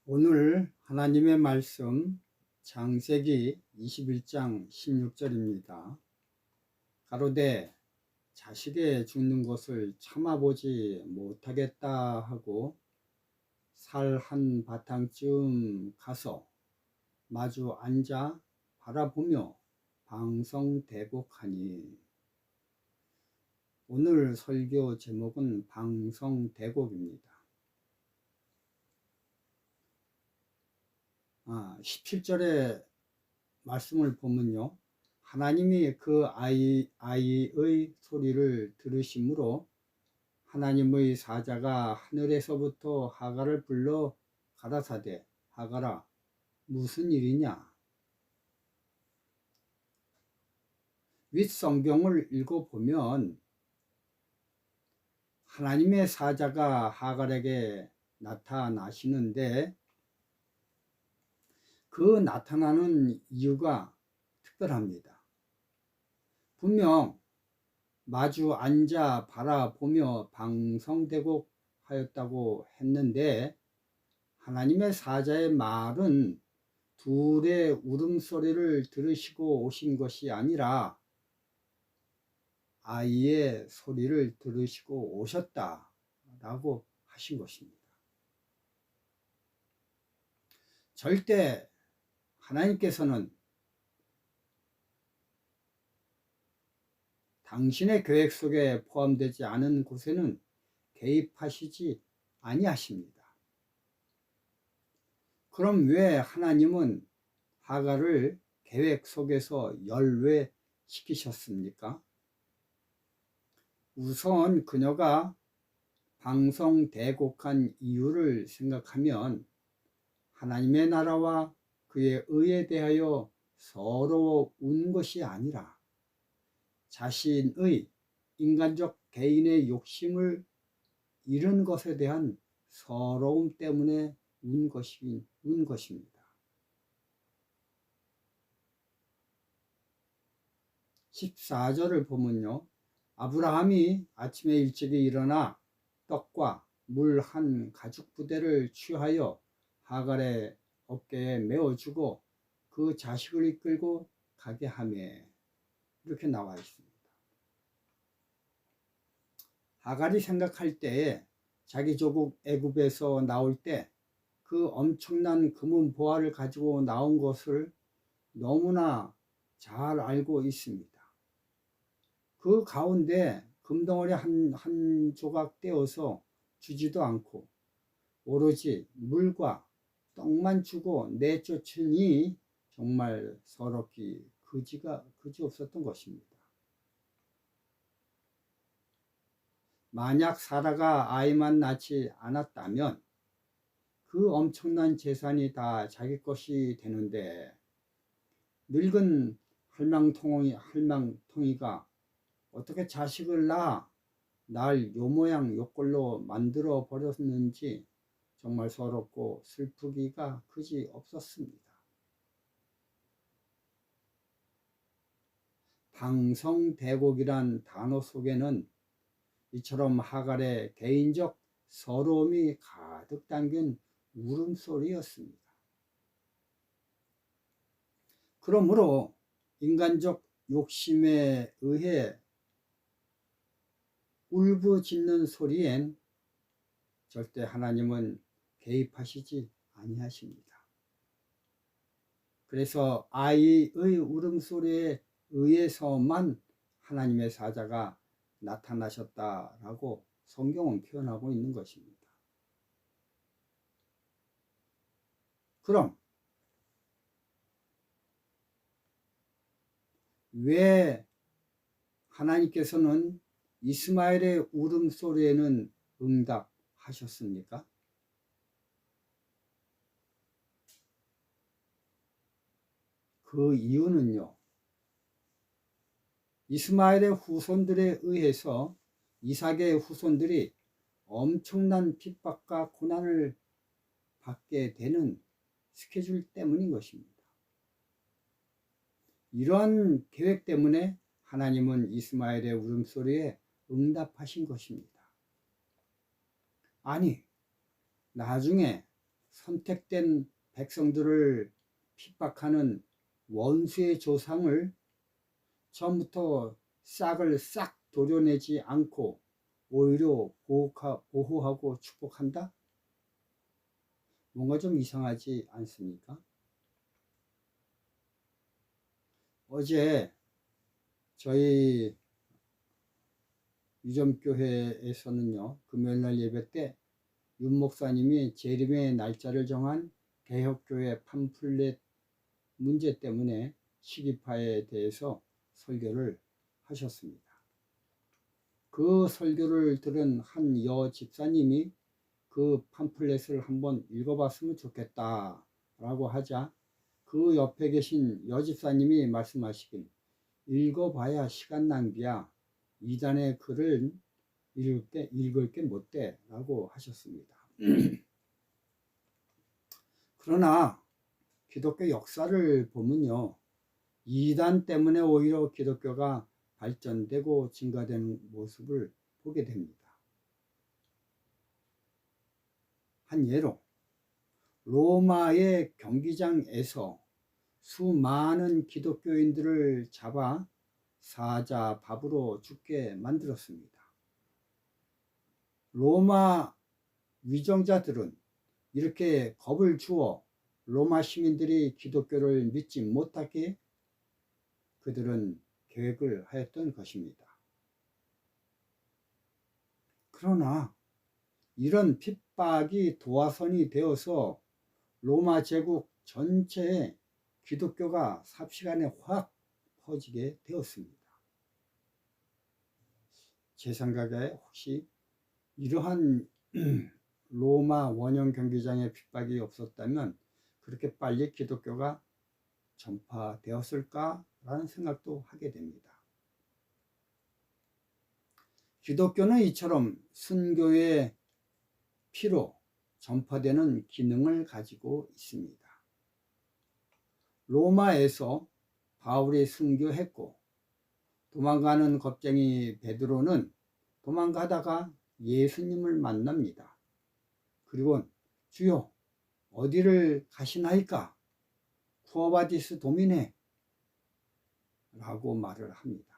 오늘 하나님의 말씀 창세기 21장 16절입니다. 가로되 자식의 죽는 것을 참아보지 못하겠다 하고 살 한 바탕쯤 가서 마주 앉아 바라보며 방성대곡하니. 오늘 설교 제목은 방성대곡입니다. 17절의 말씀을 보면요, 하나님이 그 아이의 소리를 들으심으로 하나님의 사자가 하늘에서부터 하갈을 불러 가라사대, 하갈아 무슨 일이냐. 윗 성경을 읽어보면 하나님의 사자가 하갈에게 나타나시는데 그 나타나는 이유가 특별합니다. 분명 마주 앉아 바라보며 방성대곡 하였다고 했는데 하나님의 사자의 말은 둘의 울음소리를 들으시고 오신 것이 아니라 아이의 소리를 들으시고 오셨다라고 하신 것입니다. 절대 하나님께서는 당신의 계획 속에 포함되지 않은 곳에는 개입하시지 아니하십니다. 그럼 왜 하나님은 하갈을 계획 속에서 열외시키셨습니까? 우선 그녀가 방성대곡한 이유를 생각하면 하나님의 나라와 그의 의에 대하여 서러운 것이 아니라 자신의 인간적 개인의 욕심을 잃은 것에 대한 서러움 때문에 운 것입니다. 14절을 보면요, 아브라함이 아침에 일찍이 일어나 떡과 물 한 가죽 부대를 취하여 하갈의 어깨에 메어주고 그 자식을 이끌고 가게 하매, 이렇게 나와 있습니다. 하갈이 생각할 때에 자기 조국 애굽에서 나올 때 그 엄청난 금은 보화를 가지고 나온 것을 너무나 잘 알고 있습니다. 그 가운데 금덩어리 한 조각 떼어서 주지도 않고 오로지 물과 떡만 주고 내쫓으니 정말 서럽기 그지 없었던 것입니다. 만약 사라가 아이만 낳지 않았다면 그 엄청난 재산이 다 자기 것이 되는데 늙은 할망통이가 어떻게 자식을 낳아 날 요 모양 요 꼴로 만들어 버렸는지 정말 서럽고 슬프기가 그지 없었습니다. 방성대곡이란 단어 속에는 이처럼 하갈의 개인적 서러움이 가득 담긴 울음소리였습니다. 그러므로 인간적 욕심에 의해 울부짖는 소리엔 절대 하나님은 개입하시지 아니하십니다. 그래서 아이의 울음소리에 의해서만 하나님의 사자가 나타나셨다라고 성경은 표현하고 있는 것입니다. 그럼 왜 하나님께서는 이스마엘의 울음소리에는 응답하셨습니까? 그 이유는요, 이스마엘의 후손들에 의해서 이삭의 후손들이 엄청난 핍박과 고난을 받게 되는 스케줄 때문인 것입니다. 이런 계획 때문에 하나님은 이스마엘의 울음소리에 응답하신 것입니다. 아니, 나중에 선택된 백성들을 핍박하는 원수의 조상을 처음부터 싹을 싹 도려내지 않고 오히려 보호하고 축복한다? 뭔가 좀 이상하지 않습니까? 어제 저희 유점교회에서는요, 금요일날 예배 때 윤 목사님이 재림의 날짜를 정한 개혁교회 팜플렛 문제 때문에 시기파에 대해서 설교를 하셨습니다. 그 설교를 들은 한 여 집사님이 그 팜플렛을 한번 읽어봤으면 좋겠다 라고 하자 그 옆에 계신 여 집사님이 말씀하시길, 읽어봐야 시간 낭비야. 이단의 글을 읽을 게 못 돼 라고 하셨습니다. 그러나 기독교 역사를 보면요, 이단 때문에 오히려 기독교가 발전되고 증가되는 모습을 보게 됩니다. 한 예로 로마의 경기장에서 수많은 기독교인들을 잡아 사자 밥으로 죽게 만들었습니다. 로마 위정자들은 이렇게 겁을 주어 로마 시민들이 기독교를 믿지 못하게 그들은 계획을 하였던 것입니다. 그러나 이런 핍박이 도화선이 되어서 로마 제국 전체에 기독교가 삽시간에 확 퍼지게 되었습니다. 제 생각에 혹시 이러한 로마 원형 경기장의 핍박이 없었다면 그렇게 빨리 기독교가 전파되었을까라는 생각도 하게 됩니다. 기독교는 이처럼 순교의 피로 전파되는 기능을 가지고 있습니다. 로마에서 바울이 순교했고 도망가는 겁쟁이 베드로는 도망가다가 예수님을 만납니다. 그리고 주여 어디를 가시나이까? 쿠어바디스 도미네 라고 말을 합니다.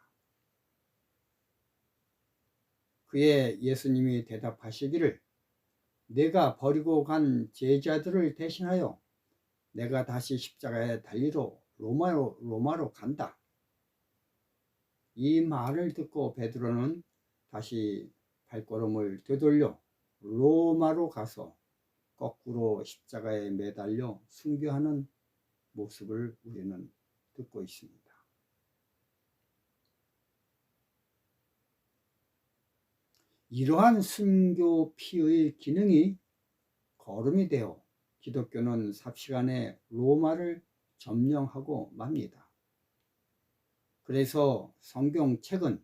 그에 예수님이 대답하시기를, 내가 버리고 간 제자들을 대신하여 내가 다시 십자가에 달리러 로마로 간다. 이 말을 듣고 베드로는 다시 발걸음을 되돌려 로마로 가서 거꾸로 십자가에 매달려 순교하는 모습을 우리는 듣고 있습니다. 이러한 순교 피의 기능이 거름이 되어 기독교는 삽시간에 로마를 점령하고 맙니다. 그래서 성경책은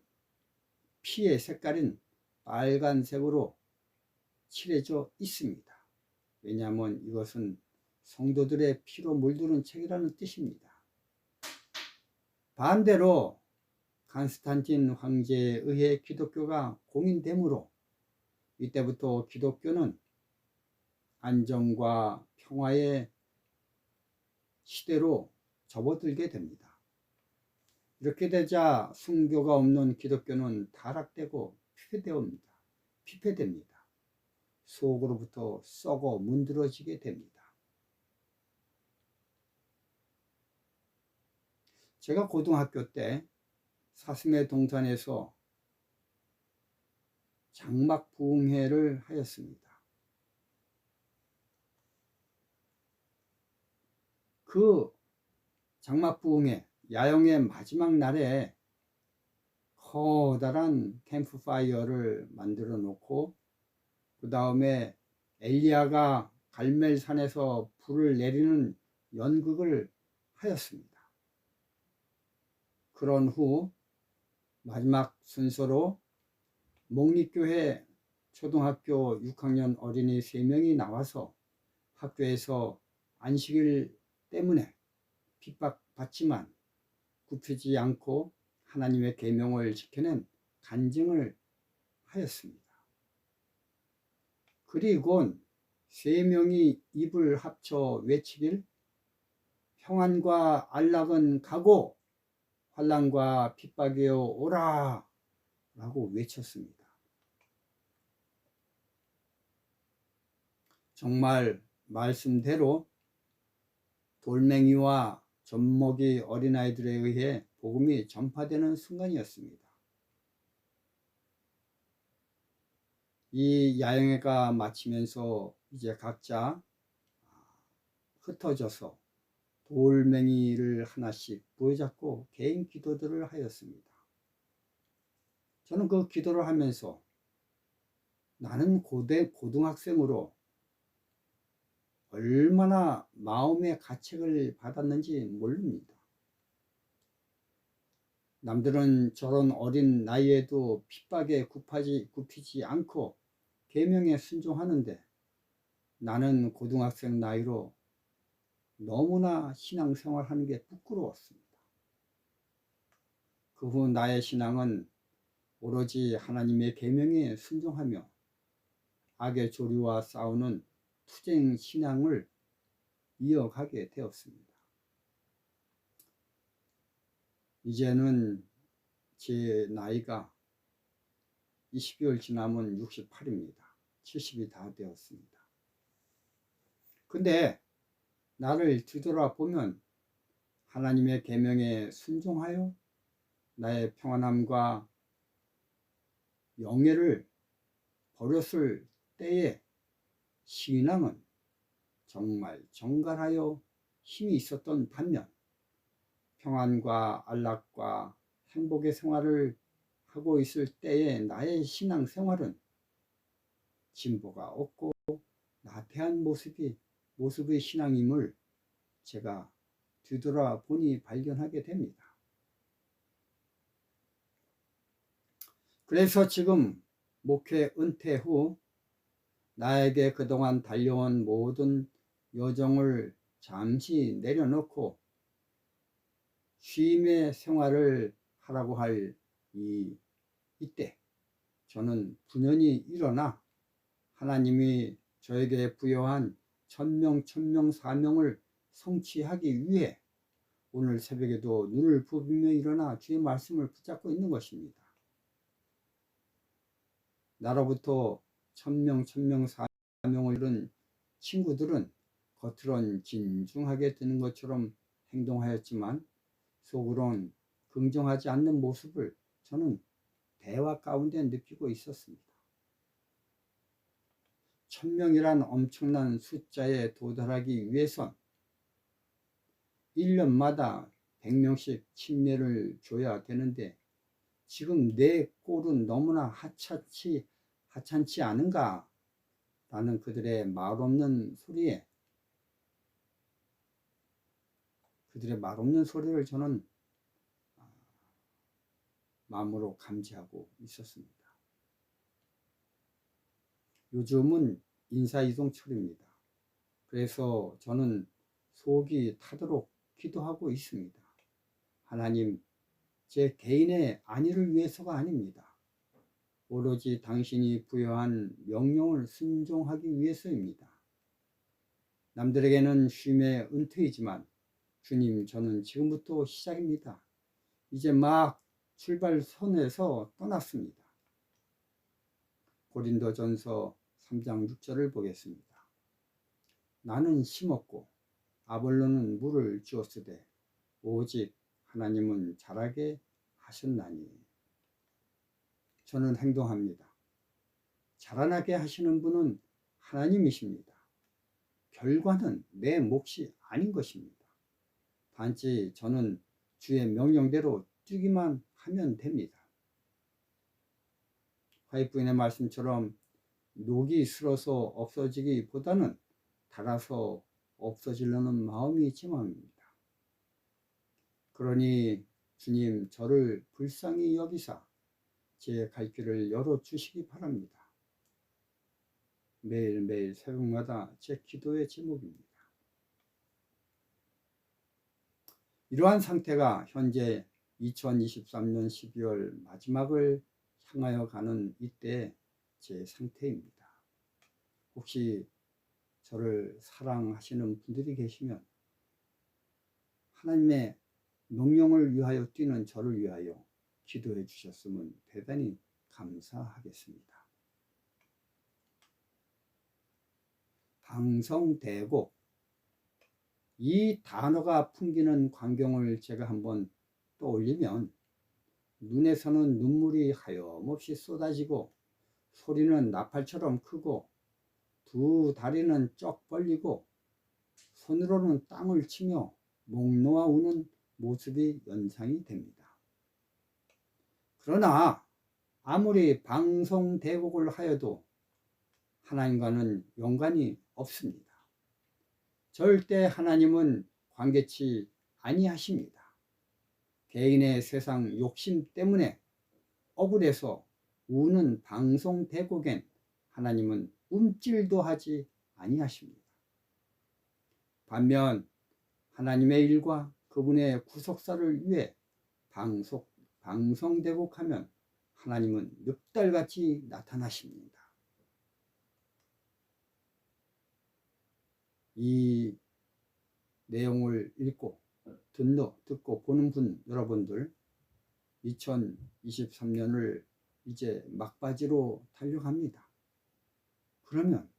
피의 색깔인 빨간색으로 칠해져 있습니다. 왜냐하면 이것은 성도들의 피로 물드는 책이라는 뜻입니다. 반대로 콘스탄틴 황제에 의해 기독교가 공인되므로 이때부터 기독교는 안정과 평화의 시대로 접어들게 됩니다. 이렇게 되자 순교가 없는 기독교는 타락되고 피폐됩니다. 속으로부터 썩어 문드러지게 됩니다. 제가 고등학교 때 사슴의 동산에서 장막 부흥회를 하였습니다. 그 장막 부흥회 야영의 마지막 날에 커다란 캠프파이어를 만들어 놓고 그 다음에 엘리야가 갈멜산에서 불을 내리는 연극을 하였습니다. 그런 후 마지막 순서로 목립교회 초등학교 6학년 어린이 3명이 나와서 학교에서 안식일 때문에 핍박받지만 굽히지 않고 하나님의 계명을 지켜낸 간증을 하였습니다. 그리고 세 명이 입을 합쳐 외치길 평안과 안락은 가고 환난과 핍박이여 오라 라고 외쳤습니다. 정말 말씀대로 돌멩이와 젖먹이 어린아이들에 의해 복음이 전파되는 순간이었습니다. 이 야영회가 마치면서 이제 각자 흩어져서 돌멩이를 하나씩 부여잡고 개인 기도들을 하였습니다. 저는 그 기도를 하면서 나는 고등학생으로 얼마나 마음의 가책을 받았는지 모릅니다. 남들은 저런 어린 나이에도 핍박에 굽히지 않고 계명에 순종하는데 나는 고등학생 나이로 너무나 신앙생활하는 게 부끄러웠습니다. 그 후 나의 신앙은 오로지 하나님의 계명에 순종하며 악의 조류와 싸우는 투쟁 신앙을 이어가게 되었습니다. 이제는 제 나이가 20개월 지나면 68입니다. 70이 다 되었습니다. 근데 나를 뒤돌아보면 하나님의 계명에 순종하여 나의 평안함과 영예를 버렸을 때의 신앙은 정말 정갈하여 힘이 있었던 반면 평안과 안락과 행복의 생활을 하고 있을 때의 나의 신앙 생활은 진보가 없고 나태한 모습의 신앙임을 제가 뒤돌아보니 발견하게 됩니다. 그래서 지금 목회 은퇴 후 나에게 그동안 달려온 모든 여정을 잠시 내려놓고 쉼의 생활을 하라고 할 이때 저는 분연히 일어나 하나님이 저에게 부여한 천명 사명을 성취하기 위해 오늘 새벽에도 눈을 부비며 일어나 주의 말씀을 붙잡고 있는 것입니다. 나로부터 천명 사명을 이룬 친구들은 겉으론 진중하게 드는 것처럼 행동하였지만 속으론 긍정하지 않는 모습을 저는 대화 가운데 느끼고 있었습니다. 1000명이란 엄청난 숫자에 도달하기 위해선 1년마다 100명씩 침례를 줘야 되는데 지금 내 꼴은 너무나 하찮지 않은가 라는 그들의 말없는 소리를 저는 마음으로 감지하고 있었습니다. 요즘은 인사이동철입니다. 그래서 저는 속이 타도록 기도하고 있습니다. 하나님, 제 개인의 안위를 위해서가 아닙니다. 오로지 당신이 부여한 명령을 순종하기 위해서입니다. 남들에게는 쉼의 은퇴이지만 주님, 저는 지금부터 시작입니다. 이제 막 출발선에서 떠났습니다. 고린도전서 3장 6절을 보겠습니다. 나는 심었고 아볼로는 물을 주었으되 오직 하나님은 자라게 하셨나니. 저는 행동합니다. 자라나게 하시는 분은 하나님이십니다. 결과는 내 몫이 아닌 것입니다. 단지 저는 주의 명령대로 뛰기만 하면 됩니다. 화이트부인의 말씀처럼 녹이 슬어서 없어지기보다는 닳아서 없어지려는 마음이 제 마음입니다. 그러니 주님, 저를 불쌍히 여기사 제 갈 길을 열어주시기 바랍니다. 매일매일 새벽마다 제 기도의 제목입니다. 이러한 상태가 현재 2023년 12월 마지막을 향하여 가는 이때 제 상태입니다. 혹시 저를 사랑하시는 분들이 계시면 하나님의 명령을 위하여 뛰는 저를 위하여 기도해 주셨으면 대단히 감사하겠습니다. 방성대곡, 이 단어가 풍기는 광경을 제가 한번 떠올리면 눈에서는 눈물이 하염없이 쏟아지고 소리는 나팔처럼 크고 두 다리는 쩍 벌리고 손으로는 땅을 치며 목 놓아 우는 모습이 연상이 됩니다. 그러나 아무리 방송대곡을 하여도 하나님과는 연관이 없습니다. 절대 하나님은 관계치 아니하십니다. 개인의 세상 욕심 때문에 억울해서 우는 방송대곡엔 하나님은 움찔도 하지 아니하십니다. 반면 하나님의 일과 그분의 구속사를 위해 방송대곡하면 하나님은 늑달같이 나타나십니다. 이 내용을 읽고 듣고 보는 분 여러분들, 2023년을 이제 막바지로 달려갑니다. 그러면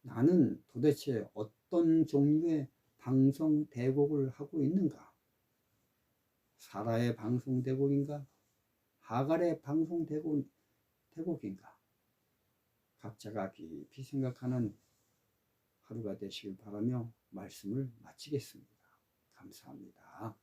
나는 도대체 어떤 종류의 방송대곡을 하고 있는가? 사라의 방송대곡인가? 하갈의 방송대곡인가? 각자가 깊이 생각하는 하루가 되시길 바라며 말씀을 마치겠습니다. 감사합니다.